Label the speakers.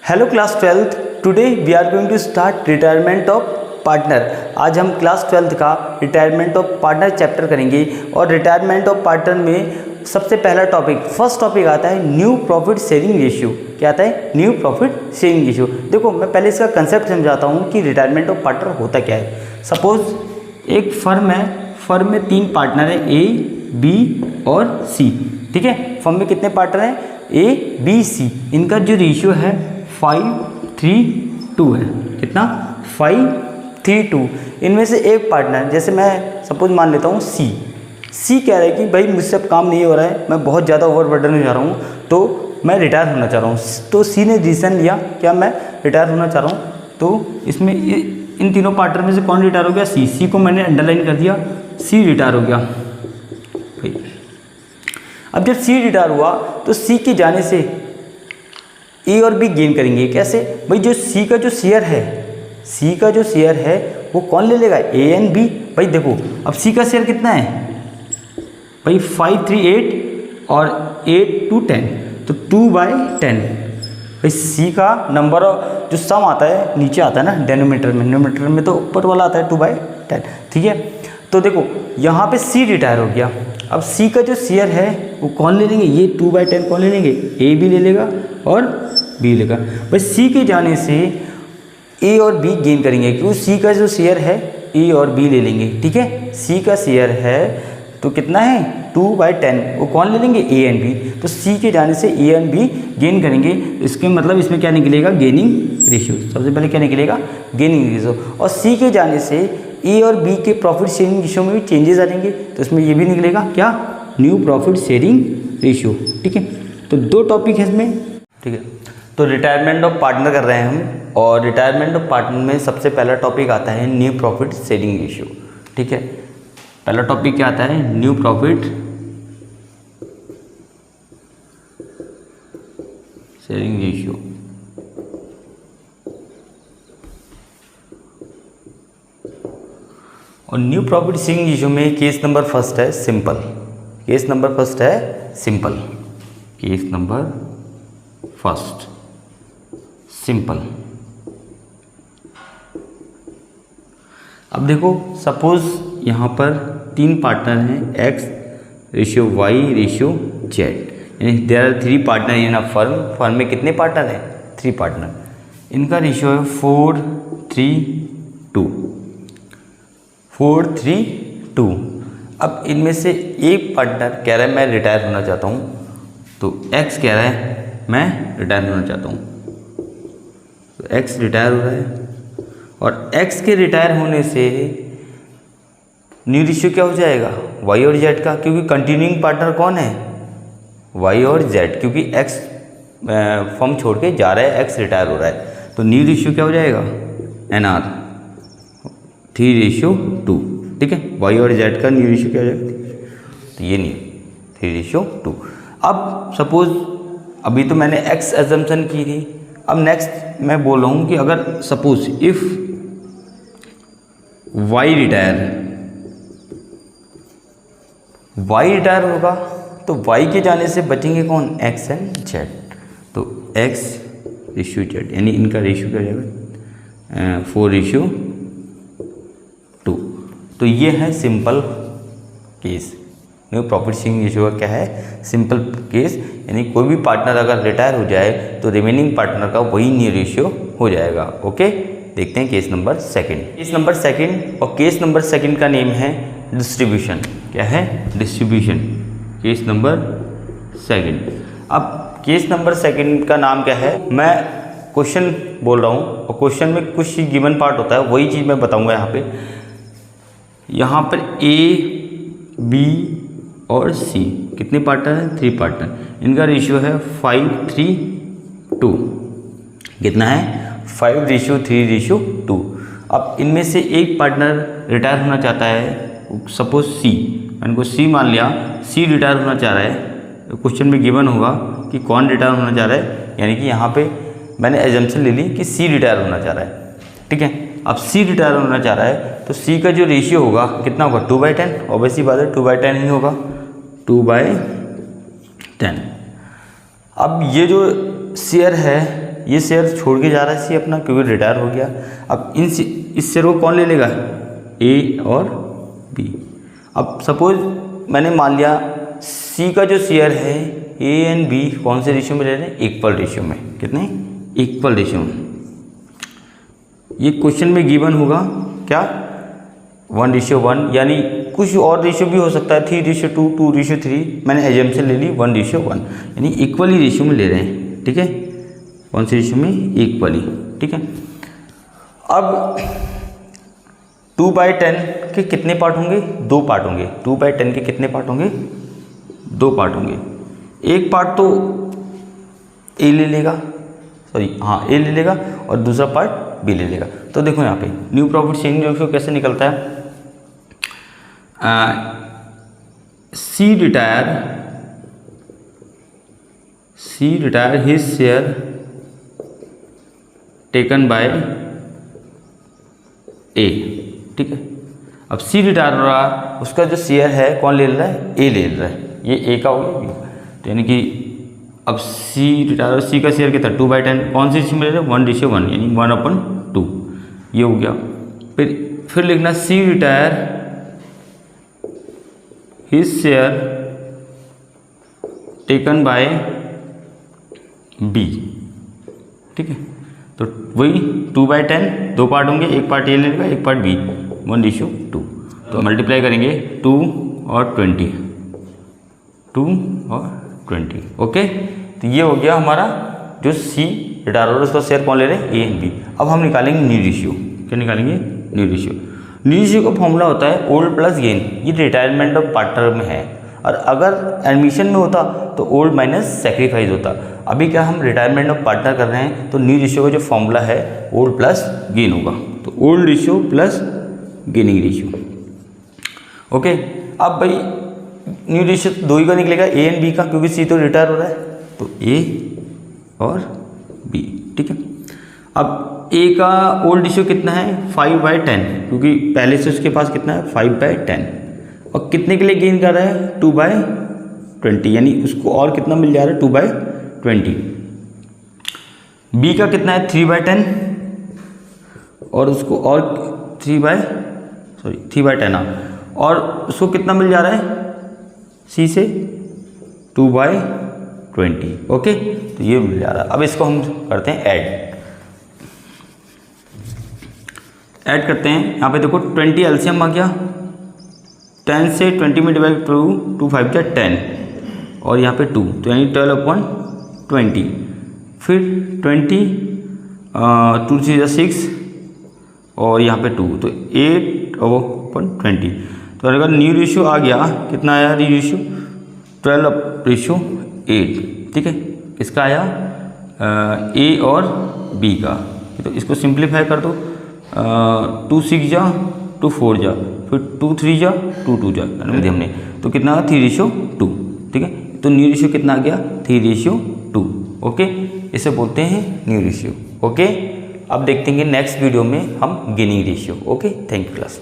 Speaker 1: Hello class 12th, today we are going to start retirement of partner. आज हम class 12th का retirement of partner chapter करेंगे और retirement of partner में सबसे पहला टॉपिक, फर्स्ट टॉपिक आता है न्यू प्रॉफिट शेयरिंग रेशियो। क्या आता है? New profit sharing ratio. देखो, मैं पहले इसका कंसेप्ट समझाता हूँ कि रिटायरमेंट ऑफ पार्टनर होता क्या है। सपोज एक फर्म है, फर्म में 3 पार्टनर है, ए, बी और सी। ठीक है, फर्म में कितने पार्टनर हैं? ए, बी, सी। इनका जो रेशियो है 5:3:2 है। कितना? 5:3:2। इनमें से एक पार्टनर, जैसे मैं सपोज मान लेता हूँ सी कह रहा है कि भाई मुझसे अब काम नहीं हो रहा है, मैं बहुत ज़्यादा ओवरबर्डन हो जा रहा हूँ, तो मैं रिटायर होना चाह रहा हूँ। तो सी ने डिसीजन लिया क्या मैं रिटायर होना चाह रहा हूँ। तो इसमें इन तीनों पार्टनर में से कौन रिटायर हो गया? सी को मैंने अंडरलाइन कर दिया, सी रिटायर हो गया। अब जब सी रिटायर हुआ तो सी के जाने से ए और बी गेन करेंगे। कैसे? भाई जो सी का जो शेयर है वो कौन ले लेगा? A and B. भाई देखो, अब सी का शेयर कितना है भाई? 538 और 8 2 10, तो 2/10। भाई सी का नंबर जो सम आता है नीचे आता है ना डेनोमीटर में तो ऊपर वाला आता है 2/10। ठीक है, तो देखो यहाँ पे सी रिटायर हो गया। अब सी का जो शेयर है वो कौन ले लेंगे? ये 2/10 कौन ले लेंगे? ए भी ले लेगा और बी लेगा। भाई सी के जाने से ए और बी गेन करेंगे, क्योंकि सी का जो शेयर है ए और बी ले लेंगे। ठीक है, सी का शेयर है तो कितना है? 2/10। वो कौन ले लेंगे? A and B. तो सी के जाने से ए एंड बी गेन करेंगे। इसके मतलब इसमें क्या निकलेगा? Gaining ratio. सबसे पहले क्या निकलेगा? Gaining ratio. और सी के जाने से ए और बी के प्रॉफिट शेयरिंग रेशियो में भी चेंजेस आ जाएंगे, तो इसमें ये भी निकलेगा क्या? New profit sharing ratio. ठीक है, तो 2 टॉपिक है इसमें। ठीक है, तो रिटायरमेंट ऑफ पार्टनर कर रहे हैं हम, और रिटायरमेंट ऑफ पार्टनर में सबसे पहला टॉपिक आता है न्यू प्रॉफिट शेयरिंग रेशियो। ठीक है, पहला टॉपिक क्या आता है? New profit sharing ratio. और न्यू प्रॉफिट शेयरिंग रेशियो में केस नंबर फर्स्ट है simple. Case number first simple. अब देखो, सपोज यहाँ पर 3 पार्टनर हैं, X ratio Y ratio Z, यानी there are 3 partner in a firm में कितने पार्टनर हैं? 3 पार्टनर। इनका रेशियो है 4:3:2। 4:3:2। अब इनमें से एक पार्टनर कह रहा है मैं रिटायर होना चाहता हूँ, तो एक्स कह रहा है मैं रिटायर होना चाहता हूँ, तो एक्स रिटायर हो रहा है। और एक्स के रिटायर होने से न्यू रेशियो क्या हो जाएगा? वाई और जेड का, क्योंकि कंटिन्यूइंग पार्टनर कौन है? वाई और जेड, क्योंकि एक्स फर्म छोड़ के जा रहा है, एक्स रिटायर हो रहा है, तो न्यू रेशियो क्या हो जाएगा? NR 3:2। ठीक है, वाई और जेड का न्यू रेशियो क्या हो जाएगा? तो ये नहीं, 3:2। अब सपोज अभी तो मैंने एक्स एजम्पशन की थी, अब नेक्स्ट मैं बोल रहा हूँ कि अगर सपोज इफ वाई रिटायर होगा तो वाई के जाने से बचेंगे कौन? X and Z. तो एक्स रेशियो जेड, यानी इनका रेशियो क्या हो जाएगा? 4:2। तो ये है simple case. New profit sharing ratio का क्या है? सिंपल केस, यानी कोई भी पार्टनर अगर रिटायर हो जाए तो रिमेनिंग पार्टनर का वही न्यू रेशियो हो जाएगा। ओके, देखते हैं केस नंबर सेकंड। और केस नंबर सेकंड का नेम है डिस्ट्रीब्यूशन। क्या है? डिस्ट्रीब्यूशन। Case number second. अब केस नंबर सेकंड का नाम क्या है? मैं क्वेश्चन बोल रहा हूँ और क्वेश्चन में कुछ गिवन पार्ट होता है, वही चीज़ मैं बताऊँगा। यहाँ पर ए, बी और सी कितने पार्टनर हैं? 3 पार्टनर। इनका रेशियो है 5:3:2। कितना है? 5:3:2। अब इनमें से एक पार्टनर रिटायर होना चाहता है, सपोज सी, मैंने को सी मान लिया, सी रिटायर होना चाह रहा है। तो क्वेश्चन में गिवन होगा कि कौन रिटायर होना चाह रहा है, यानी कि यहाँ पे मैंने एजम्पशन ले ली कि सी रिटायर होना चाह रहा है। ठीक है, अब सी रिटायर होना चाह रहा है तो सी का जो रेशियो होगा कितना होगा? 2/10। ऑब्वियसली बात है 2/10 ही होगा, 2/10। अब ये जो शेयर है ये शेयर छोड़ के जा रहा है सी अपना, क्योंकि रिटायर हो गया। अब इस शेयर को कौन ले लेगा, ए और बी। अब सपोज मैंने मान लिया सी का जो शेयर है ए एंड बी कौन से रेशियो में ले रहे हैं, इक्वल रेशियो में। कितने, इक्वल रेशियो में। ये क्वेश्चन में गिवन होगा क्या, 1:1, यानी कुछ और रेशियो भी हो सकता है, 3:2, 2:3। मैंने एजम्पशन ले ली 1:1, यानी इक्वली रेशियो में ले रहे हैं। ठीक है, कौन से रेशियो में, इक्वली। ठीक है, अब 2/10 के कितने पार्ट होंगे, 2 पार्ट होंगे। 2/10 के कितने पार्ट होंगे, 2 पार्ट होंगे। एक पार्ट तो ए ले लेगा, सॉरी हाँ ए ले लेगा, और दूसरा पार्ट बी ले लेगा। तो देखो यहाँ पे न्यू प्रॉफिट शेयरिंग रेशियो कैसे निकलता है, C retire his share taken by A. ठीक है, अब सी रिटायर हो रहा है, उसका जो शेयर है कौन ले रहा है, ए ले रहा है। ये ए का हो गया, तो यानी कि अब सी रिटायर, सी का शेयर कितना, 2/10, कौन सी रेशियो में ले रहे हैं, 1:1, यानी 1/2। ये हो गया। फिर लिखना C retire his share taken by B. ठीक है, तो वही 2/10, 2 पार्ट होंगे, एक पार्ट ए ले लेगा, एक पार्ट बी, 1:2। तो मल्टीप्लाई करेंगे 2 और 20, 2 और 20। ओके, तो ये हो गया हमारा जो सी रिटायर और उसका शेयर कौन ले रहे हैं, ए एंड बी। अब हम निकालेंगे न्यू रेशियो। क्या निकालेंगे, न्यू रेशियो। न्यू रेशियो का फॉर्मूला होता है ओल्ड प्लस गेन। ये रिटायरमेंट ऑफ पार्टनर में है, और अगर एडमिशन में होता तो ओल्ड माइनस सेक्रीफाइस होता। अभी क्या हम रिटायरमेंट ऑफ पार्टनर कर रहे हैं, तो न्यू रेशियो का जो फॉर्मूला है ओल्ड प्लस गेन होगा। तो old ratio plus gaining ratio. Okay, अब भाई न्यू रेशियो 2 ही का निकलेगा, ए एंड बी का, क्योंकि सी तो रिटायर हो रहा है, तो ए और बी। ठीक है, अब ए का ओल्ड रेशियो कितना है, 5/10, क्योंकि पहले से उसके पास कितना है, 5/10, और कितने के लिए गेन कर रहा है, 2/20, यानी उसको और कितना मिल जा रहा है, 2/20। बी का कितना है, 3/10, और उसको और 3/10, और उसको कितना मिल जा रहा है, सी से 2/20। ओके, तो ये मिल जा रहा है। अब इसको हम करते हैं ऐड करते हैं। यहाँ पे देखो 20 एलसीएम आ गया, 10 से 20 में डिवाइड 2 5 जा 10, और यहाँ पे 2, तो यानी 12/20। फिर 20, 2 3 6, और यहाँ पे 2, तो 8/20। तो अगर न्यू रेशियो आ गया, कितना आया न्यू रेशियो, 12:8। ठीक है, इसका आया ए और बी का। तो इसको सिंप्लीफाई कर दो, 2 6 जा, 2 4 जा, फिर 2 3 जा, 2 2 जा, हमने तो कितना 3:2। ठीक है, तो न्यू रेशियो कितना आ गया, 3:2। ओके, इसे बोलते हैं न्यू रेशियो। ओके, अब देखते हैं नेक्स्ट वीडियो में हम gaining ratio. Okay, thank you class.